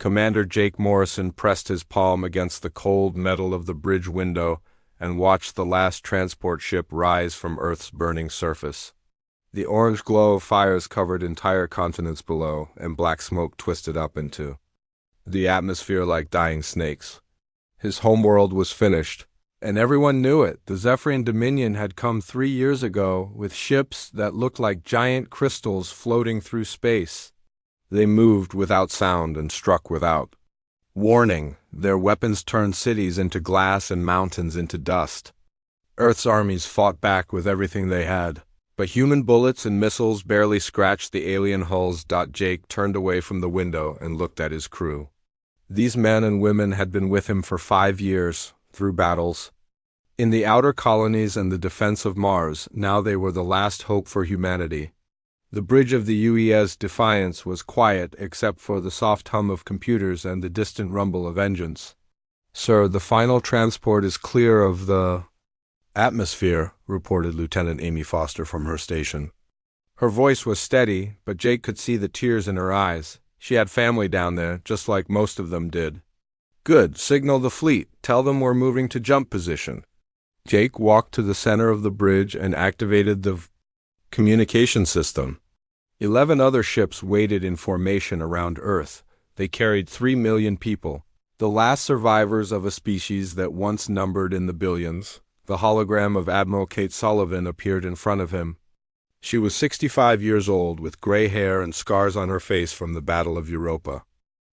Commander Jake Morrison pressed his palm against the cold metal of the bridge window and watched the last transport ship rise from Earth's burning surface. The orange glow of fires covered entire continents below, and black smoke twisted up into the atmosphere like dying snakes. His homeworld was finished, and everyone knew it. The Zephyrian Dominion had come 3 years ago with ships that looked like giant crystals floating through space. They moved without sound and struck without warning. Their weapons turned cities into glass and mountains into dust. Earth's armies fought back with everything they had, but human bullets and missiles barely scratched the alien hulls. Jake turned away from the window and looked at his crew. These men and women had been with him for 5 years, through battles in the outer colonies and the defense of Mars. Now they were the last hope for humanity. The bridge of the UES Defiance was quiet except for the soft hum of computers and the distant rumble of engines. "Sir, the final transport is clear of the atmosphere," reported Lieutenant Amy Foster from her station. Her voice was steady, but Jake could see the tears in her eyes. She had family down there, just like most of them did. "Good. Signal the fleet. Tell them we're moving to jump position." Jake walked to the center of the bridge and activated the communication system. 11 other ships waited in formation around Earth. They carried 3 million people, the last survivors of a species that once numbered in the billions. The hologram of Admiral Kate Sullivan appeared in front of him. She was 65 years old, with gray hair and scars on her face from the Battle of Europa.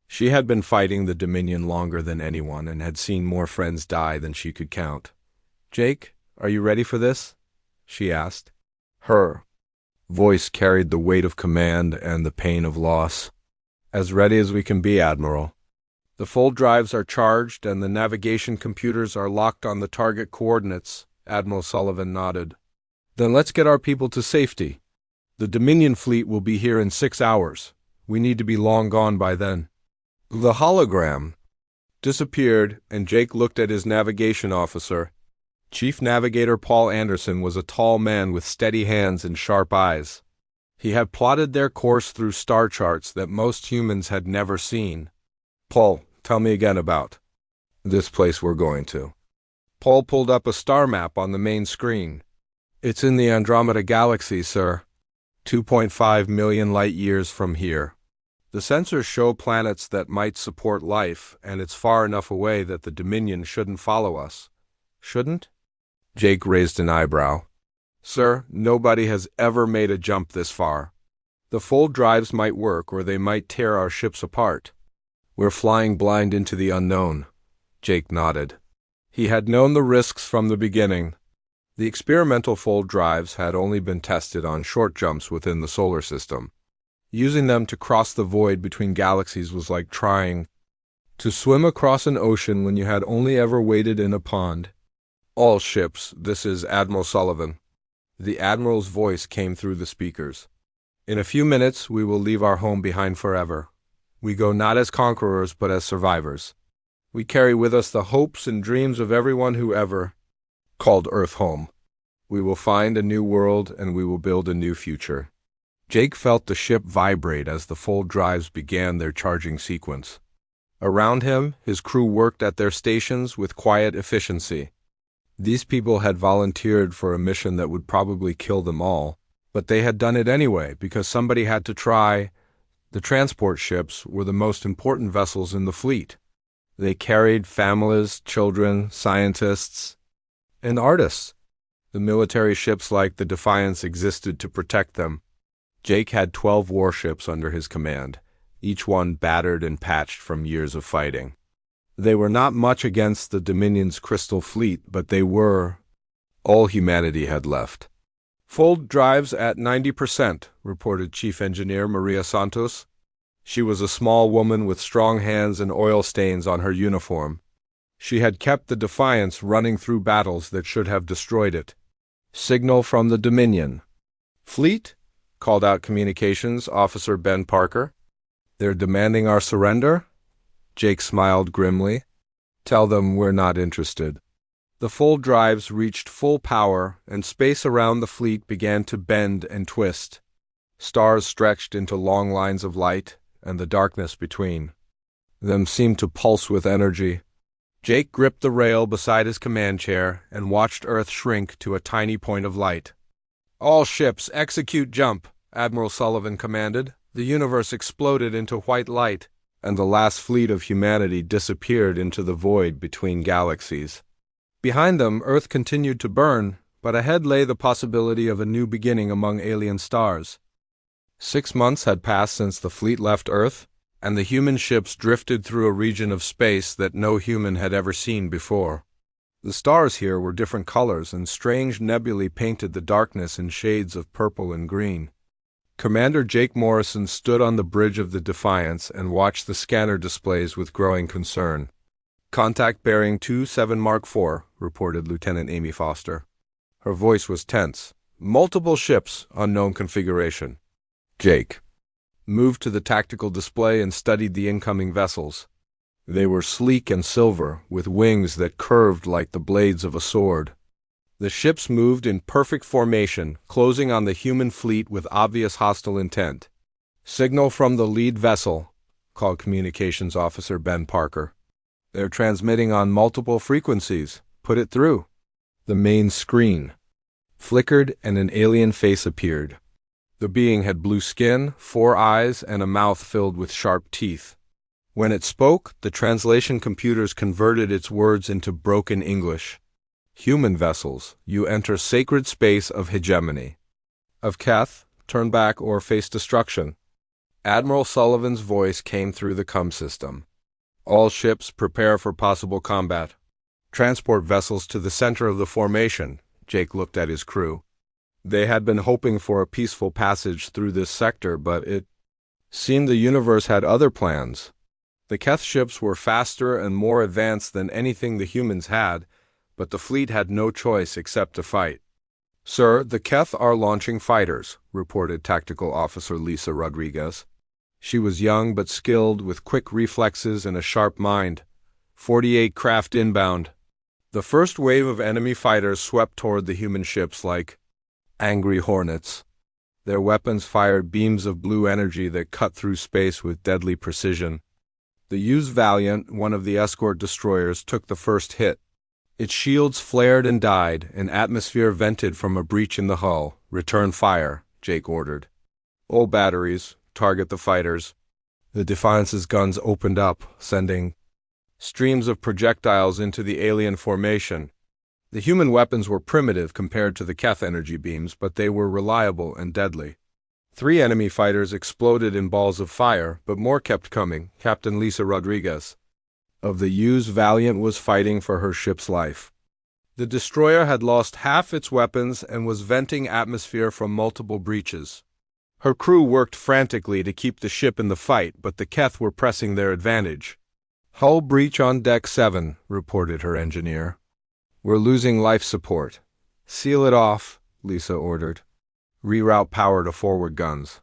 She had been fighting the Dominion longer than anyone and had seen more friends die than she could count. "Jake, are you ready for this?" she asked. Her voice carried the weight of command and the pain of loss. "As ready as we can be, Admiral. The full drives are charged and the navigation computers are locked on the target coordinates." Admiral Sullivan nodded. "Then let's get our people to safety. The Dominion fleet will be here in 6 hours. We need to be long gone by then." The hologram disappeared, and Jake looked at his navigation officer. Chief Navigator Paul Anderson was a tall man with steady hands and sharp eyes. He had plotted their course through star charts that most humans had never seen. "Paul, tell me again about this place we're going to." Paul pulled up a star map on the main screen. "It's in the Andromeda Galaxy, sir. 2.5 million light-years from here. The sensors show planets that might support life, and it's far enough away that the Dominion shouldn't follow us." "Shouldn't?" Jake raised an eyebrow. "Sir, nobody has ever made a jump this far. The full drives might work, or they might tear our ships apart. We're flying blind into the unknown." Jake nodded. He had known the risks from the beginning. The experimental full drives had only been tested on short jumps within the solar system. Using them to cross the void between galaxies was like trying to swim across an ocean when you had only ever waded in a pond. "All ships, this is Admiral Sullivan." The Admiral's voice came through the speakers. "In a few minutes, we will leave our home behind forever. We go not as conquerors, but as survivors. We carry with us the hopes and dreams of everyone who ever called Earth home. We will find a new world, and we will build a new future." Jake felt the ship vibrate as the full drives began their charging sequence. Around him, his crew worked at their stations with quiet efficiency. These people had volunteered for a mission that would probably kill them all, but they had done it anyway because somebody had to try. The transport ships were the most important vessels in the fleet. They carried families, children, scientists, and artists. The military ships like the Defiance existed to protect them. Jake had 12 warships under his command, each one battered and patched from years of fighting. They were not much against the Dominion's Crystal Fleet, but they were all humanity had left. "Full drives at 90%, reported Chief Engineer Maria Santos. She was a small woman with strong hands and oil stains on her uniform. She had kept the Defiance running through battles that should have destroyed it. "Signal from the Dominion." "Fleet?" called out Communications Officer Ben Parker. "They're demanding our surrender?" Jake smiled grimly. "Tell them we're not interested." The full drives reached full power, and space around the fleet began to bend and twist. Stars stretched into long lines of light, and the darkness between Them seemed to pulse with energy. Jake gripped the rail beside his command chair and watched Earth shrink to a tiny point of light. "All ships, execute jump," Admiral Sullivan commanded. The universe exploded into white light, and the last fleet of humanity disappeared into the void between galaxies. Behind them, Earth continued to burn, but ahead lay the possibility of a new beginning among alien stars. 6 months had passed since the fleet left Earth, and the human ships drifted through a region of space that no human had ever seen before. The stars here were different colors, and strange nebulae painted the darkness in shades of purple and green. Commander Jake Morrison stood on the bridge of the Defiance and watched the scanner displays with growing concern. "Contact bearing 27 Mark IV, reported Lieutenant Amy Foster. Her voice was tense. "Multiple ships, unknown configuration." Jake moved to the tactical display and studied the incoming vessels. They were sleek and silver, with wings that curved like the blades of a sword. The ships moved in perfect formation, closing on the human fleet with obvious hostile intent. "Signal from the lead vessel," called Communications Officer Ben Parker. "They're transmitting on multiple frequencies. Put it through." The main screen flickered and an alien face appeared. The being had blue skin, 4 eyes, and a mouth filled with sharp teeth. When it spoke, the translation computers converted its words into broken English. "Human vessels, you enter sacred space of hegemony. Of Keth, turn back or face destruction." Admiral Sullivan's voice came through the comm system. "All ships prepare for possible combat. Transport vessels to the center of the formation." Jake looked at his crew. They had been hoping for a peaceful passage through this sector, but it seemed the universe had other plans. The Keth ships were faster and more advanced than anything the humans had, but the fleet had no choice except to fight. "Sir, the Keth are launching fighters," reported Tactical Officer Lisa Rodriguez. She was young but skilled, with quick reflexes and a sharp mind. 48 craft inbound. The first wave of enemy fighters swept toward the human ships like angry hornets. Their weapons fired beams of blue energy that cut through space with deadly precision. The used Valiant, one of the escort destroyers, took the first hit. Its shields flared and died, and atmosphere vented from a breach in the hull. "Return fire," Jake ordered. "All batteries, target the fighters." The Defiance's guns opened up, sending streams of projectiles into the alien formation. The human weapons were primitive compared to the Keth energy beams, but they were reliable and deadly. 3 enemy fighters exploded in balls of fire, but more kept coming. Captain Lisa Rodriguez of the used Valiant was fighting for her ship's life. The destroyer had lost half its weapons and was venting atmosphere from multiple breaches. Her crew worked frantically to keep the ship in the fight, but the Keth were pressing their advantage. "Hull breach on deck 7, reported her engineer. "We're losing life support." "Seal it off," Lisa ordered. "Reroute power to forward guns."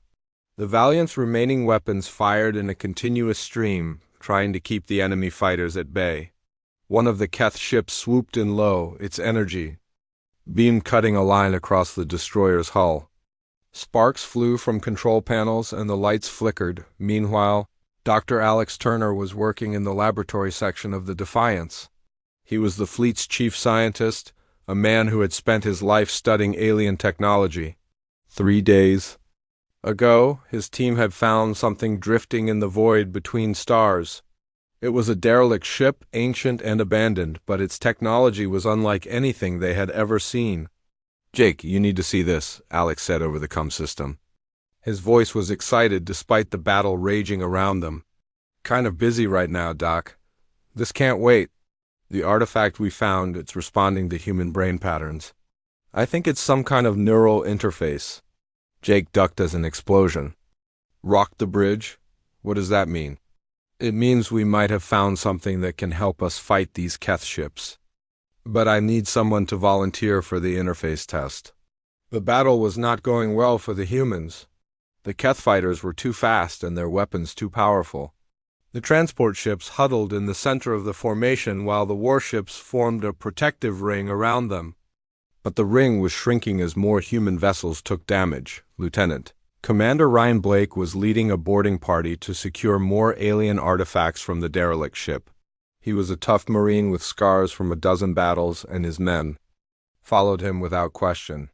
The Valiant's remaining weapons fired in a continuous stream, trying to keep the enemy fighters at bay. One of the Keth ships swooped in low, its energy beam cutting a line across the destroyer's hull. Sparks flew from control panels and the lights flickered. Meanwhile, Dr. Alex Turner was working in the laboratory section of the Defiance. He was the fleet's chief scientist, a man who had spent his life studying alien technology. 3 days ago, his team had found something drifting in the void between stars. It was a derelict ship, ancient and abandoned, but its technology was unlike anything they had ever seen. "Jake, you need to see this," Alex said over the comm system. His voice was excited despite the battle raging around them. "Kind of busy right now, Doc. This can't wait. The artifact we found, it's responding to human brain patterns. I think it's some kind of neural interface." Jake ducked as an explosion. "Rocked the bridge? What does that mean?" "It means we might have found something that can help us fight these Keth ships. But I need someone to volunteer for the interface test." The battle was not going well for the humans. The Keth fighters were too fast and their weapons too powerful. The transport ships huddled in the center of the formation while the warships formed a protective ring around them. But the ring was shrinking as more human vessels took damage. "Lieutenant," Commander Ryan Blake was leading a boarding party to secure more alien artifacts from the derelict ship. He was a tough Marine with scars from a dozen battles, and his men followed him without question.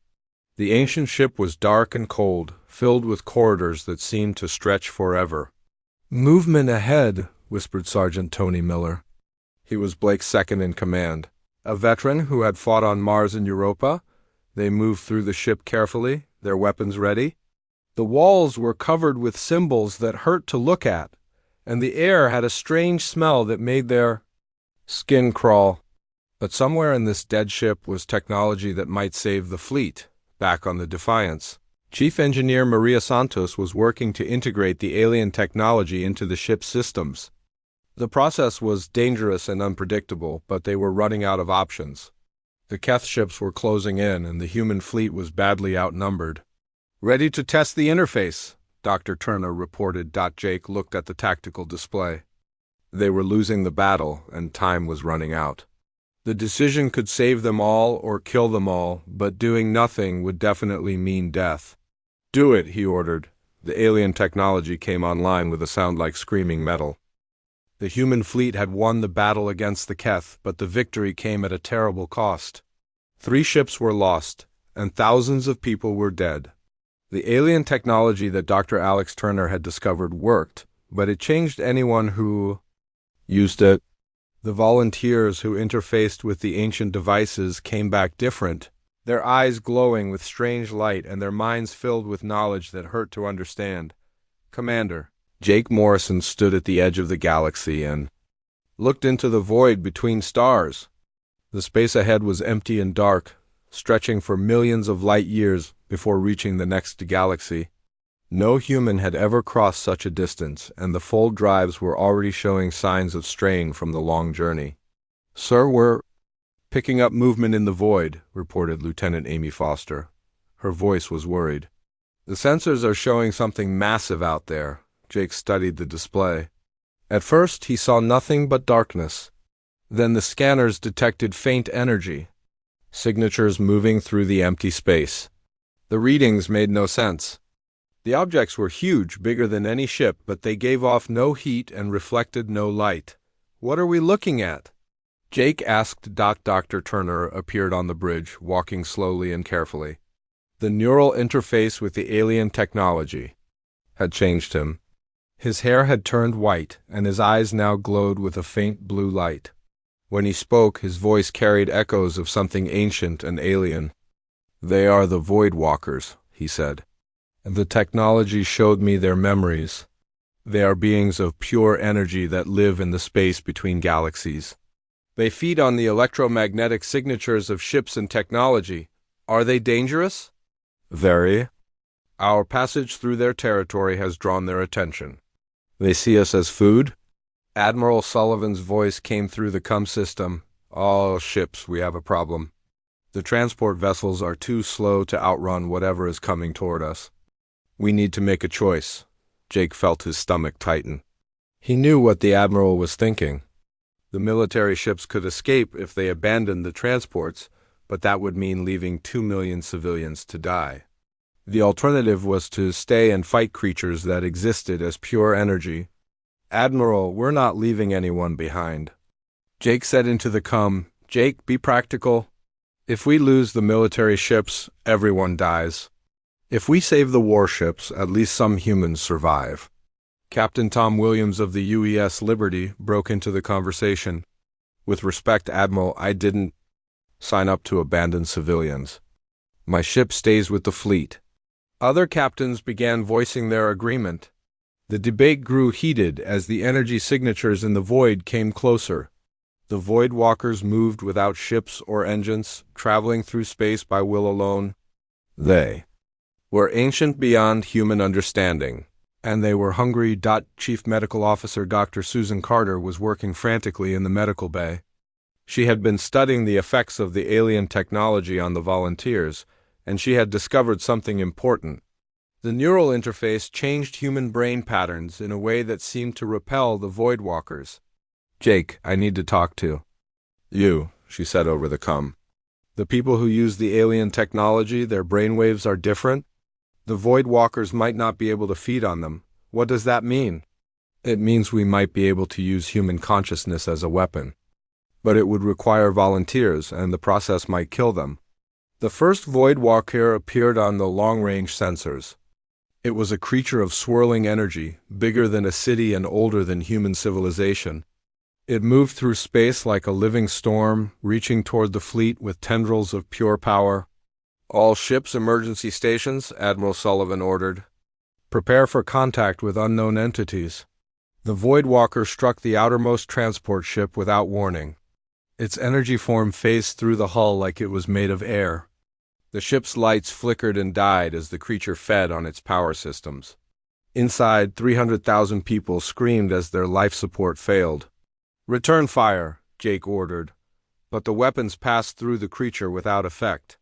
The ancient ship was dark and cold, filled with corridors that seemed to stretch forever. "Movement ahead," whispered Sergeant Tony Miller. He was Blake's second in command. A veteran who had fought on Mars and Europa, they moved through the ship carefully, their weapons ready. The walls were covered with symbols that hurt to look at, and the air had a strange smell that made their skin crawl. But somewhere in this dead ship was technology that might save the fleet. Back on the Defiance, Chief Engineer Maria Santos was working to integrate the alien technology into the ship's systems. The process was dangerous and unpredictable, but they were running out of options. The Keth ships were closing in, and the human fleet was badly outnumbered. "Ready to test the interface," Dr. Turner reported. Jake looked at the tactical display. They were losing the battle, and time was running out. The decision could save them all or kill them all, but doing nothing would definitely mean death. "Do it," he ordered. The alien technology came online with a sound like screaming metal. The human fleet had won the battle against the Keth, but the victory came at a terrible cost. 3 ships were lost, and thousands of people were dead. The alien technology that Dr. Alex Turner had discovered worked, but it changed anyone who used it. The volunteers who interfaced with the ancient devices came back different, their eyes glowing with strange light and their minds filled with knowledge that hurt to understand. "Commander," Jake Morrison stood at the edge of the galaxy and looked into the void between stars. The space ahead was empty and dark, stretching for millions of light years before reaching the next galaxy. No human had ever crossed such a distance, and the fold drives were already showing signs of strain from the long journey. "Sir, we're picking up movement in the void," reported Lieutenant Amy Foster. Her voice was worried. "The sensors are showing something massive out there." Jake studied the display. At first, he saw nothing but darkness. Then the scanners detected faint energy, signatures moving through the empty space. The readings made no sense. The objects were huge, bigger than any ship, but they gave off no heat and reflected no light. "What are we looking at?" Jake asked. Dr. Turner appeared on the bridge, walking slowly and carefully. The neural interface with the alien technology had changed him. His hair had turned white, and his eyes now glowed with a faint blue light. When he spoke, his voice carried echoes of something ancient and alien. "They are the Void Walkers," he said. "And the technology showed me their memories. They are beings of pure energy that live in the space between galaxies. They feed on the electromagnetic signatures of ships and technology. Are they dangerous?" "Very. Our passage through their territory has drawn their attention." "They see us as food?" Admiral Sullivan's voice came through the CUM system. "All ships, we have a problem. The transport vessels are too slow to outrun whatever is coming toward us. We need to make a choice." Jake felt his stomach tighten. He knew what the Admiral was thinking. The military ships could escape if they abandoned the transports, but that would mean leaving 2 million civilians to die. The alternative was to stay and fight creatures that existed as pure energy. "Admiral, we're not leaving anyone behind." Jake said into the CUM, "Jake, be practical. If we lose the military ships, everyone dies. If we save the warships, at least some humans survive." Captain Tom Williams of the UES Liberty broke into the conversation. "With respect, Admiral, I didn't sign up to abandon civilians. My ship stays with the fleet." Other captains began voicing their agreement. The debate grew heated as the energy signatures in the void came closer. The Void Walkers moved without ships or engines, traveling through space by will alone. They were ancient beyond human understanding, and they were hungry. Chief Medical Officer Dr. Susan Carter was working frantically in the medical bay. She had been studying the effects of the alien technology on the volunteers, and she had discovered something important. The neural interface changed human brain patterns in a way that seemed to repel the Void Walkers. "Jake, I need to talk to you," she said over the CUM. "The people who use the alien technology, their brainwaves are different. The Void Walkers might not be able to feed on them. What does that mean? It means we might be able to use human consciousness as a weapon. But it would require volunteers, and the process might kill them. The first Void Walker appeared on the long-range sensors. It was a creature of swirling energy, bigger than a city and older than human civilization. It moved through space like a living storm, reaching toward the fleet with tendrils of pure power. "All ships emergency stations," Admiral Sullivan ordered. "Prepare for contact with unknown entities." The Void Walker struck the outermost transport ship without warning. Its energy form phased through the hull like it was made of air. The ship's lights flickered and died as the creature fed on its power systems. Inside, 300,000 people screamed as their life support failed. "Return fire," Jake ordered, but the weapons passed through the creature without effect.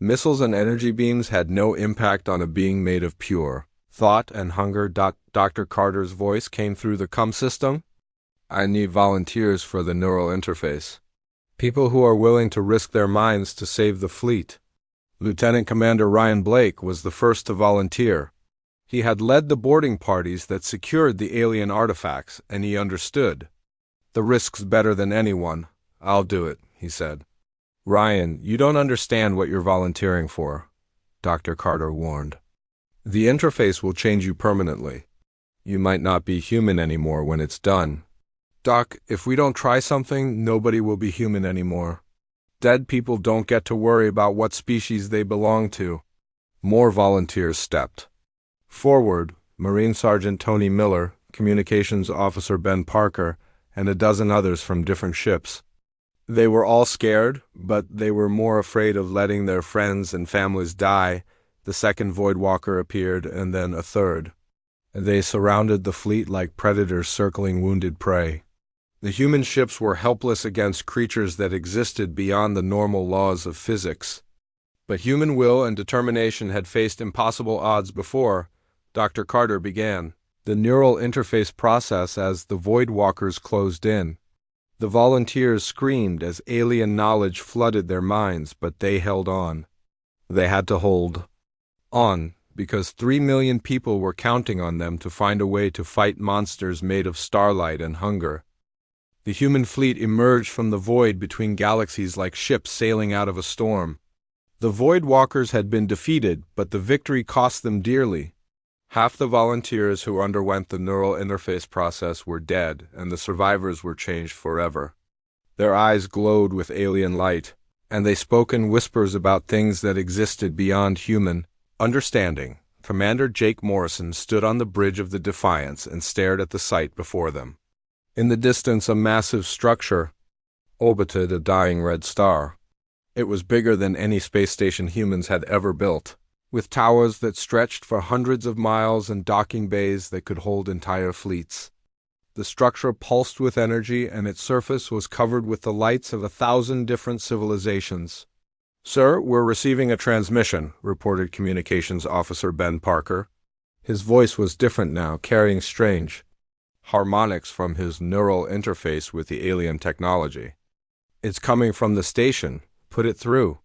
Missiles and energy beams had no impact on a being made of pure thought and hunger. Dr. Carter's voice came through the CUM system. "I need volunteers for the neural interface. People who are willing to risk their minds to save the fleet." Lieutenant Commander Ryan Blake was the first to volunteer. He had led the boarding parties that secured the alien artifacts, and he understood. "The risk's better than anyone. I'll do it," he said. "Ryan, you don't understand what you're volunteering for," Dr. Carter warned. "The interface will change you permanently. You might not be human anymore when it's done." "Doc, if we don't try something, nobody will be human anymore. Dead people don't get to worry about what species they belong to." More volunteers stepped forward. Marine Sergeant Tony Miller, Communications Officer Ben Parker, and a dozen others from different ships. They were all scared, but they were more afraid of letting their friends and families die. The second Void Walker appeared, and then a third. They surrounded the fleet like predators circling wounded prey. The human ships were helpless against creatures that existed beyond the normal laws of physics. But human will and determination had faced impossible odds before. Dr. Carter began the neural interface process as the Void Walkers closed in. The volunteers screamed as alien knowledge flooded their minds, but they held on. They had to hold on, because 3 million people were counting on them to find a way to fight monsters made of starlight and hunger. The human fleet emerged from the void between galaxies like ships sailing out of a storm. The Void Walkers had been defeated, but the victory cost them dearly. Half the volunteers who underwent the neural interface process were dead, and the survivors were changed forever. Their eyes glowed with alien light, and they spoke in whispers about things that existed beyond human understanding. Commander Jake Morrison stood on the bridge of the Defiance and stared at the sight before them. In the distance, a massive structure orbited a dying red star. It was bigger than any space station humans had ever built, with towers that stretched for hundreds of miles and docking bays that could hold entire fleets. The structure pulsed with energy, and its surface was covered with the lights of 1,000 different civilizations. "Sir, we're receiving a transmission," reported Communications Officer Ben Parker. His voice was different now, carrying strange harmonics from his neural interface with the alien technology. "It's coming from the station. Put it through."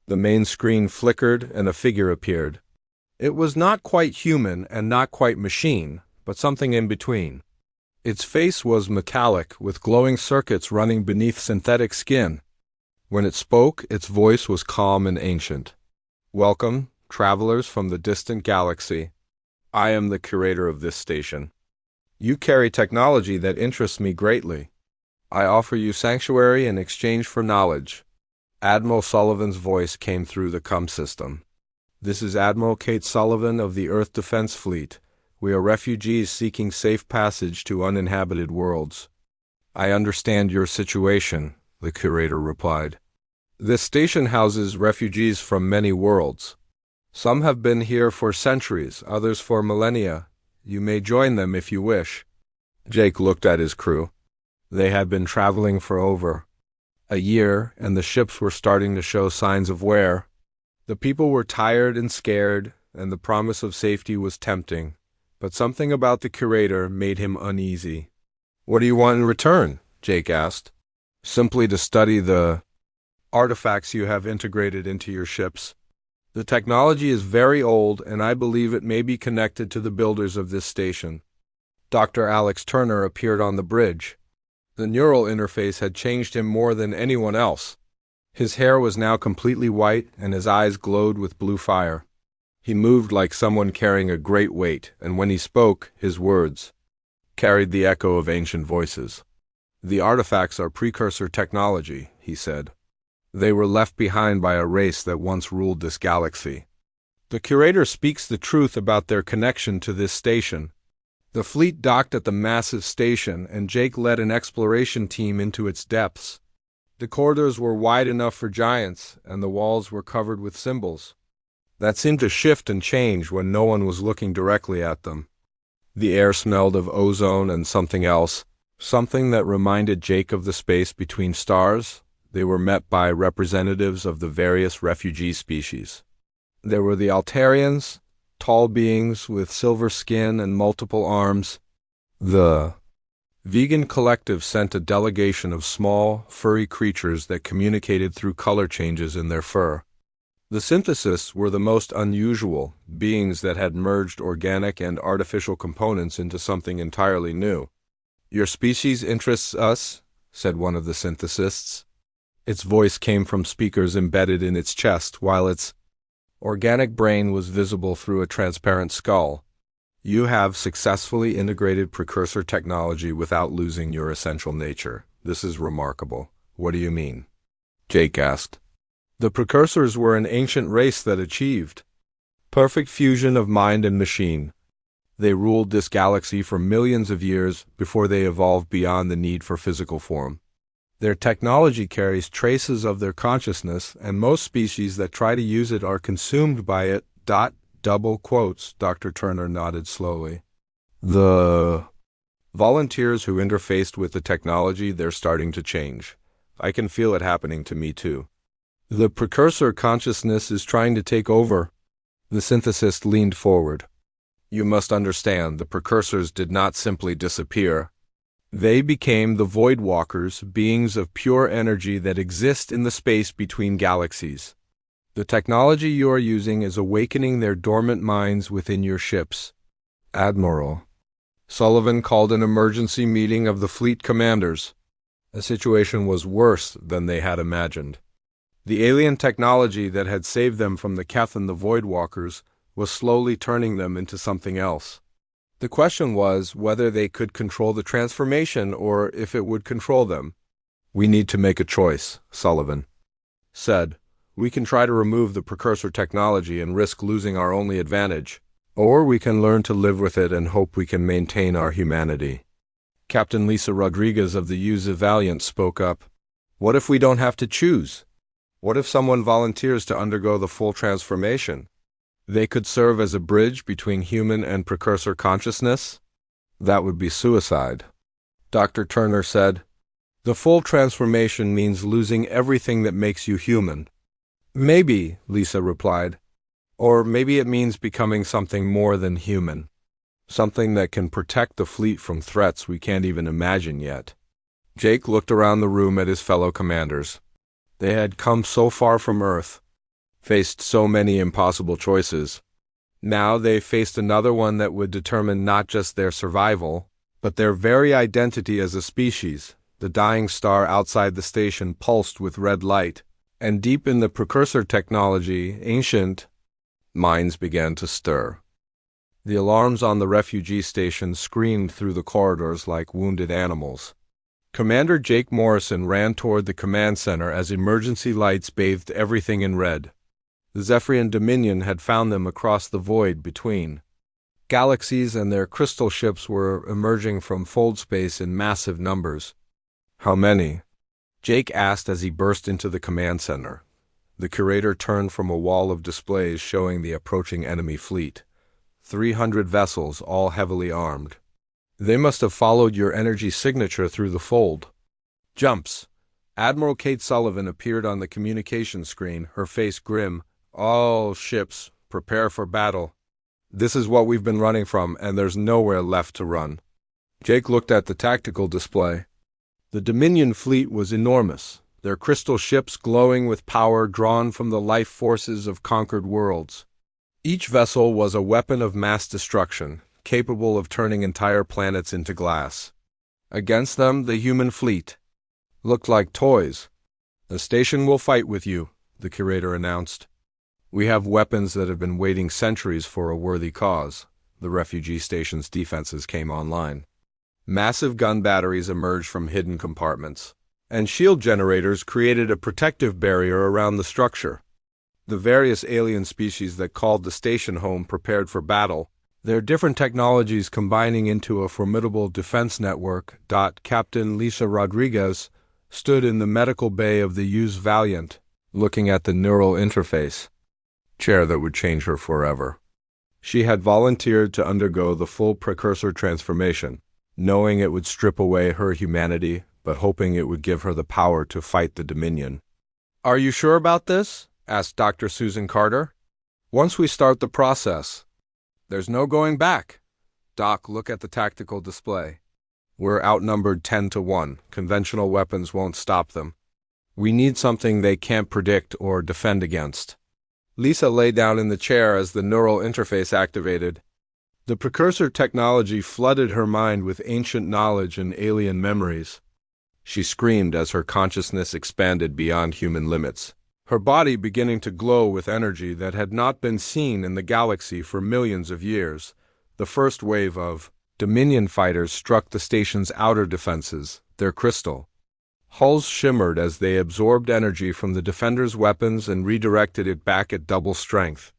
The main screen flickered and a figure appeared. It was not quite human and not quite machine, but something in between. Its face was metallic, with glowing circuits running beneath synthetic skin. When it spoke, its voice was calm and ancient. "Welcome, travelers from the distant galaxy. I am the curator of this station. You carry technology that interests me greatly. I offer you sanctuary in exchange for knowledge." Admiral Sullivan's voice came through the CUM system. "This is Admiral Kate Sullivan of the Earth Defense Fleet. We are refugees seeking safe passage to uninhabited worlds." "I understand your situation," the curator replied. "This station houses refugees from many worlds. Some have been here for centuries, others for millennia. You may join them if you wish." Jake looked at his crew. They had been traveling for over a year, and the ships were starting to show signs of wear. The people were tired and scared, and the promise of safety was tempting, but something about the curator made him uneasy. "What do you want in return?" Jake asked. "Simply to study the artifacts you have integrated into your ships." The technology is very old, and I believe it may be connected to the builders of this station. Dr. Alex Turner appeared on the bridge. The neural interface had changed him more than anyone else. His hair was now completely white, and his eyes glowed with blue fire. He moved like someone carrying a great weight, and when he spoke, his words carried the echo of ancient voices. "The artifacts are precursor technology," he said. "They were left behind by a race that once ruled this galaxy. The curator speaks the truth about their connection to this station." The fleet docked at the massive station, and Jake led an exploration team into its depths. The corridors were wide enough for giants, and the walls were covered with symbols that seemed to shift and change when no one was looking directly at them. The air smelled of ozone and something else, something that reminded Jake of the space between stars. They were met by representatives of the various refugee species. There were the Altarians, tall beings with silver skin and multiple arms. The vegan collective sent a delegation of small, furry creatures that communicated through color changes in their fur. The synthesists were the most unusual, beings that had merged organic and artificial components into something entirely new. "Your species interests us," said one of the synthesists. Its voice came from speakers embedded in its chest, while its organic brain was visible through a transparent skull. "You have successfully integrated precursor technology without losing your essential nature. This is remarkable." "What do you mean?" Jake asked. "The precursors were an ancient race that achieved perfect fusion of mind and machine. They ruled this galaxy for millions of years before they evolved beyond the need for physical form. Their technology carries traces of their consciousness, and most species that try to use it are consumed by it. Double quotes, Dr. Turner nodded slowly. "The volunteers who interfaced with the technology, they're starting to change. I can feel it happening to me too. The precursor consciousness is trying to take over." The synthesist leaned forward. "You must understand, the precursors did not simply disappear. They became the Void Walkers, beings of pure energy that exist in the space between galaxies. The technology you are using is awakening their dormant minds within your ships." "Admiral Sullivan called an emergency meeting of the fleet commanders. The situation was worse than they had imagined. The alien technology that had saved them from the Keth and the Void Walkers was slowly turning them into something else. The question was whether they could control the transformation or if it would control them. "We need to make a choice," Sullivan said. "We can try to remove the precursor technology and risk losing our only advantage, or we can learn to live with it and hope we can maintain our humanity." Captain Lisa Rodriguez of the UZ Valiant spoke up. "What if we don't have to choose? What if someone volunteers to undergo the full transformation? They could serve as a bridge between human and precursor consciousness? That would be suicide." Dr. Turner said, "The full transformation means losing everything that makes you human." "Maybe," Lisa replied. "Or maybe it means becoming something more than human. Something that can protect the fleet from threats we can't even imagine yet." Jake looked around the room at his fellow commanders. They had come so far from Earth, faced so many impossible choices. Now they faced another one that would determine not just their survival, but their very identity as a species. The dying star outside the station pulsed with red light, and deep in the precursor technology, ancient minds began to stir. The alarms on the refugee station screamed through the corridors like wounded animals. Commander Jake Morrison ran toward the command center as emergency lights bathed everything in red. The Zephyrian Dominion had found them across the void between galaxies, and their crystal ships were emerging from fold space in massive numbers. "How many?" Jake asked as he burst into the command center. The curator turned from a wall of displays showing the approaching enemy fleet. 300 vessels, all heavily armed. "They must have followed your energy signature through the fold." Jumps. Admiral Kate Sullivan appeared on the communication screen, her face grim. "All ships, prepare for battle. This is what we've been running from, and there's nowhere left to run." Jake looked at the tactical display. The Dominion fleet was enormous. their crystal ships glowing with power drawn from the life forces of conquered worlds. Each vessel was a weapon of mass destruction, capable of turning entire planets into glass. Against them, the human fleet looked like toys. "The station will fight with you," the curator announced. "We have weapons that have been waiting centuries for a worthy cause." The refugee station's defenses came online. Massive gun batteries emerged from hidden compartments, and shield generators created a protective barrier around the structure. The various alien species that called the station home prepared for battle, their different technologies combining into a formidable defense network. Captain Lisa Rodriguez stood in the medical bay of the U.S. Valiant, looking at the neural interface chair that would change her forever. She had volunteered to undergo the full precursor transformation, knowing it would strip away her humanity, but hoping it would give her the power to fight the Dominion. "Are you sure about this?" asked Dr. Susan Carter. "Once we start the process, there's no going back." Doc, look at the tactical display. "We're outnumbered 10-1. Conventional weapons won't stop them. We need something they can't predict or defend against." Lisa lay down in the chair as the neural interface activated. The precursor technology flooded her mind with ancient knowledge and alien memories. She screamed as her consciousness expanded beyond human limits, her body beginning to glow with energy that had not been seen in the galaxy for millions of years. The first wave of Dominion fighters struck the station's outer defenses, their crystal hulls shimmered as they absorbed energy from the defenders' weapons and redirected it back at double strength.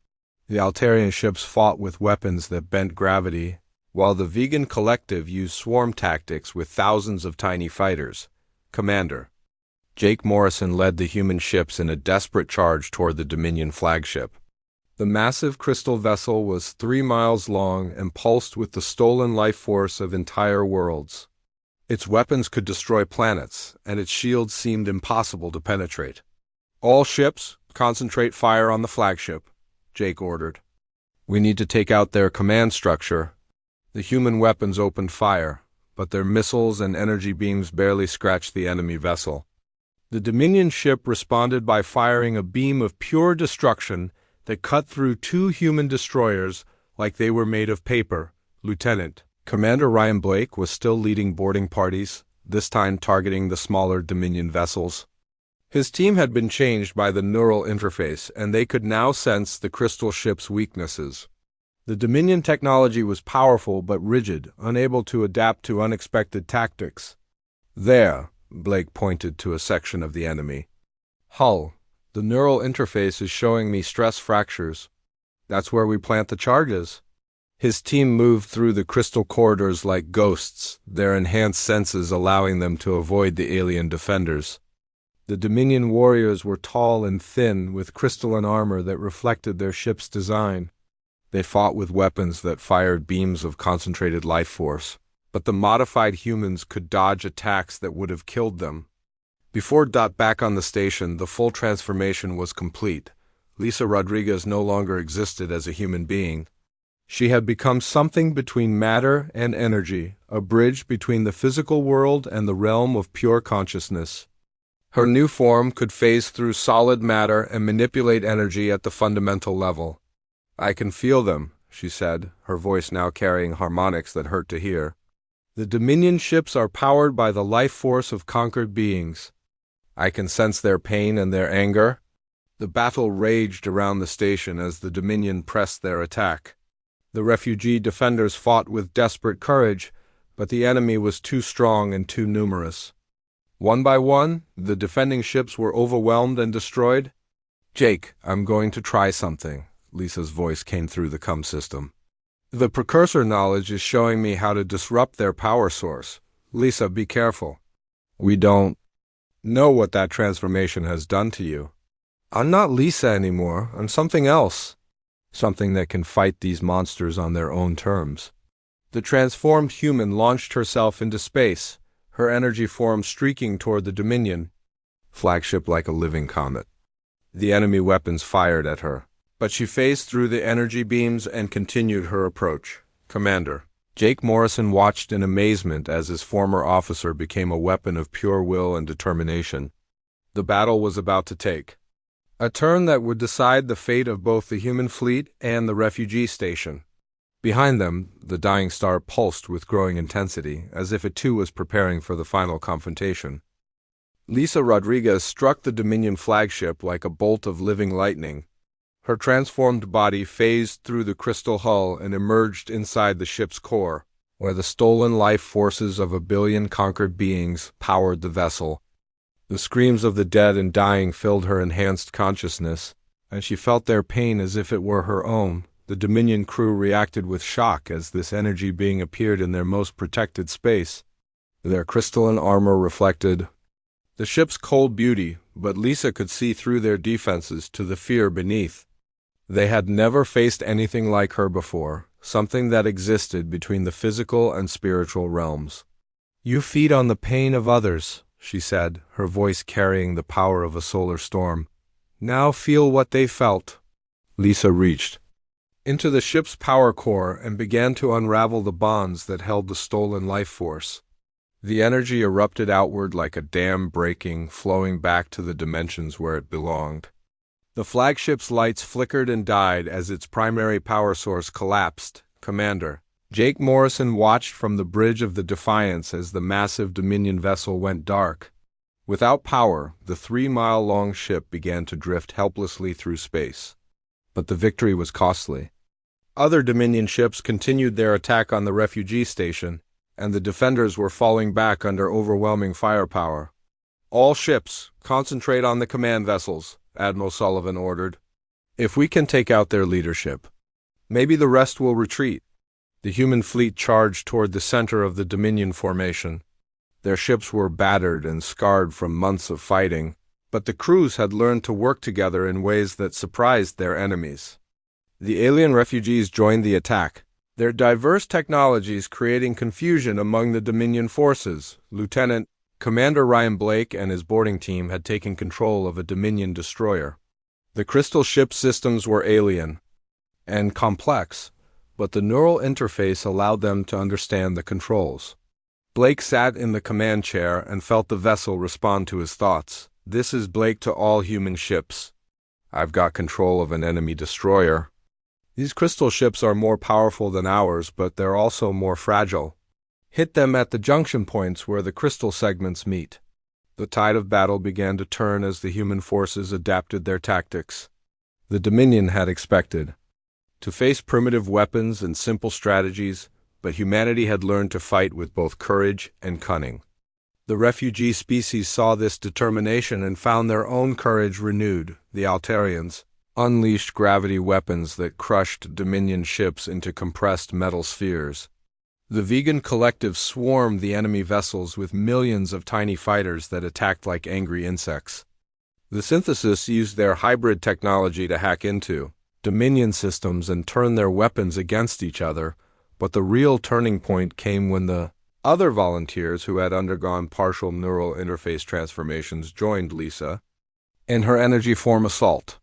The Altarian ships fought with weapons that bent gravity, while the vegan collective used swarm tactics with thousands of tiny fighters. Commander Jake Morrison led the human ships in a desperate charge toward the Dominion flagship. The massive crystal vessel was 3 miles long and pulsed with the stolen life force of entire worlds. Its weapons could destroy planets, and its shields seemed impossible to penetrate. "All ships, concentrate fire on the flagship," Jake ordered. "We need to take out their command structure." The human weapons opened fire, but their missiles and energy beams barely scratched the enemy vessel. The Dominion ship responded by firing a beam of pure destruction that cut through 2 human destroyers like they were made of paper. Lieutenant Commander Ryan Blake was still leading boarding parties, this time targeting the smaller Dominion vessels. His team had been changed by the neural interface, and they could now sense the crystal ship's weaknesses. The Dominion technology was powerful but rigid, unable to adapt to unexpected tactics. "There," Blake pointed to a section of the enemy. "Hull, the neural interface is showing me stress fractures. That's where we plant the charges." His team moved through the crystal corridors like ghosts, their enhanced senses allowing them to avoid the alien defenders. The Dominion warriors were tall and thin, with crystalline armor that reflected their ship's design. They fought with weapons that fired beams of concentrated life force, but the modified humans could dodge attacks that would have killed them. Before back on the station, the full transformation was complete. Lisa Rodriguez no longer existed as a human being. She had become something between matter and energy, a bridge between the physical world and the realm of pure consciousness. Her new form could phase through solid matter and manipulate energy at the fundamental level. "I can feel them," she said, her voice now carrying harmonics that hurt to hear. "The Dominion ships are powered by the life force of conquered beings. I can sense their pain and their anger." The battle raged around the station as the Dominion pressed their attack. The refugee defenders fought with desperate courage, but the enemy was too strong and too numerous. One by one, the defending ships were overwhelmed and destroyed. "Jake, I'm going to try something," Lisa's voice came through the comm system. "The precursor knowledge is showing me how to disrupt their power source. Lisa, be careful. We don't know what that transformation has done to you. I'm not Lisa anymore. I'm something else. Something that can fight these monsters on their own terms." The transformed human launched herself into space, her energy form streaking toward the Dominion flagship like a living comet. The enemy weapons fired at her, but she phased through the energy beams and continued her approach. "Commander." Jake Morrison watched in amazement as his former officer became a weapon of pure will and determination. The battle was about to take a turn that would decide the fate of both the human fleet and the refugee station. Behind them, the dying star pulsed with growing intensity, as if it too was preparing for the final confrontation. Lisa Rodriguez struck the Dominion flagship like a bolt of living lightning. Her transformed body phased through the crystal hull and emerged inside the ship's core, where the stolen life forces of 1 billion conquered beings powered the vessel. The screams of the dead and dying filled her enhanced consciousness, and she felt their pain as if it were her own. The Dominion crew reacted with shock as this energy being appeared in their most protected space. Their crystalline armor reflected the ship's cold beauty, but Lisa could see through their defenses to the fear beneath. They had never faced anything like her before, something that existed between the physical and spiritual realms. "You feed on the pain of others," she said, her voice carrying the power of a solar storm. "Now feel what they felt." Lisa reached into the ship's power core and began to unravel the bonds that held the stolen life force. The energy erupted outward like a dam breaking, flowing back to the dimensions where it belonged. The flagship's lights flickered and died as its primary power source collapsed. Commander Jake Morrison watched from the bridge of the Defiance as the massive Dominion vessel went dark. Without power, the 3-mile-long ship began to drift helplessly through space. But the victory was costly. Other Dominion ships continued their attack on the refugee station, and the defenders were falling back under overwhelming firepower. "All ships, concentrate on the command vessels," Admiral Sullivan ordered. "If we can take out their leadership, maybe the rest will retreat." The human fleet charged toward the center of the Dominion formation. Their ships were battered and scarred from months of fighting, but the crews had learned to work together in ways that surprised their enemies. The alien refugees joined the attack, their diverse technologies creating confusion among the Dominion forces. Lieutenant Commander Ryan Blake and his boarding team had taken control of a Dominion destroyer. The crystal ship systems were alien and complex, but the neural interface allowed them to understand the controls. Blake sat in the command chair and felt the vessel respond to his thoughts. "This is Blake to all human ships. I've got control of an enemy destroyer. These crystal ships are more powerful than ours, but they're also more fragile. Hit them at the junction points where the crystal segments meet." The tide of battle began to turn as the human forces adapted their tactics. The Dominion had expected to face primitive weapons and simple strategies, but humanity had learned to fight with both courage and cunning. The refugee species saw this determination and found their own courage renewed. The Altarians unleashed gravity weapons that crushed Dominion ships into compressed metal spheres. The vegan collective swarmed the enemy vessels with millions of tiny fighters that attacked like angry insects. The synthesis used their hybrid technology to hack into Dominion systems and turn their weapons against each other, but the real turning point came when the other volunteers who had undergone partial neural interface transformations joined Lisa in her energy form assault.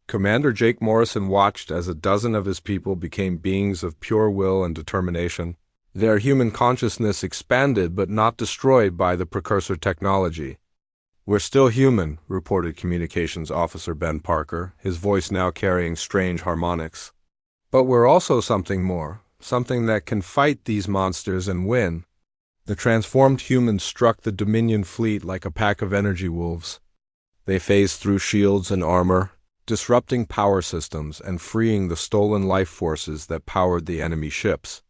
Commander Jake Morrison watched as a dozen of his people became beings of pure will and determination. Their human consciousness expanded but not destroyed by the precursor technology. "We're still human," reported Communications Officer Ben Parker, his voice now carrying strange harmonics. "But we're also something more, something that can fight these monsters and win." The transformed humans struck the Dominion fleet like a pack of energy wolves. They phased through shields and armor, disrupting power systems and freeing the stolen life forces that powered the enemy ships.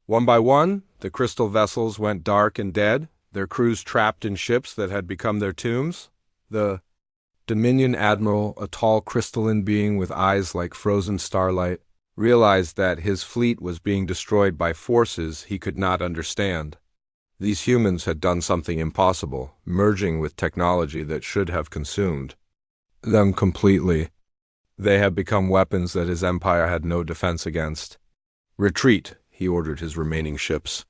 One by one, the crystal vessels went dark and dead, their crews trapped in ships that had become their tombs. The Dominion admiral, a tall crystalline being with eyes like frozen starlight, realized that his fleet was being destroyed by forces he could not understand. These humans had done something impossible, merging with technology that should have consumed them completely. They had become weapons that his empire had no defense against. "Retreat," he ordered his remaining ships.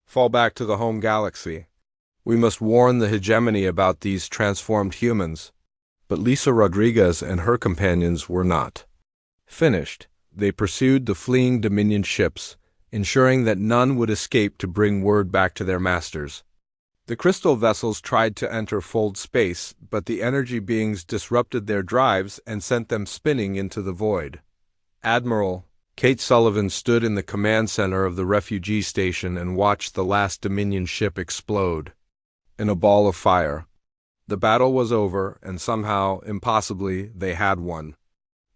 "Fall back to the home galaxy. We must warn the hegemony about these transformed humans." But Lisa Rodriguez and her companions were not finished. They pursued the fleeing Dominion ships, ensuring that none would escape to bring word back to their masters. The crystal vessels tried to enter fold space, but the energy beings disrupted their drives and sent them spinning into the void. Admiral Kate Sullivan stood in the command center of the refugee station and watched the last Dominion ship explode in a ball of fire. The battle was over, and somehow, impossibly, they had won.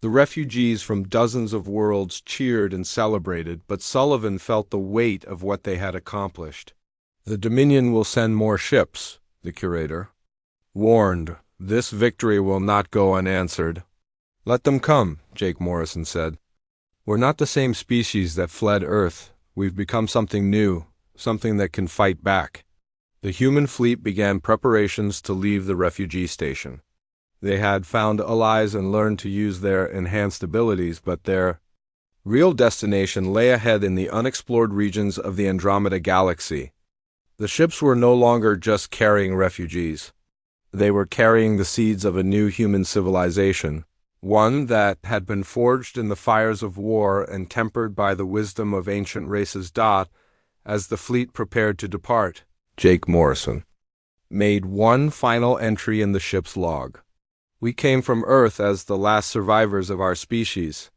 The refugees from dozens of worlds cheered and celebrated, but Sullivan felt the weight of what they had accomplished. The Dominion will send more ships, the curator warned. This victory will not go unanswered. Let them come, Jake Morrison said. We're not the same species that fled Earth. We've become something new, something that can fight back. The human fleet began preparations to leave the refugee station. They had found allies and learned to use their enhanced abilities, but their real destination lay ahead in the unexplored regions of the Andromeda Galaxy. The ships were no longer just carrying refugees. They were carrying the seeds of a new human civilization, one that had been forged in the fires of war and tempered by the wisdom of ancient races. As the fleet prepared to depart, Jake Morrison made one final entry in the ship's log. We came from Earth as the last survivors of our species.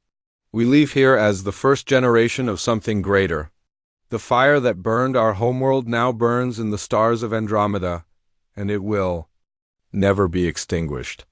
We leave here as the first generation of something greater. The fire that burned our homeworld now burns in the stars of Andromeda, and it will never be extinguished.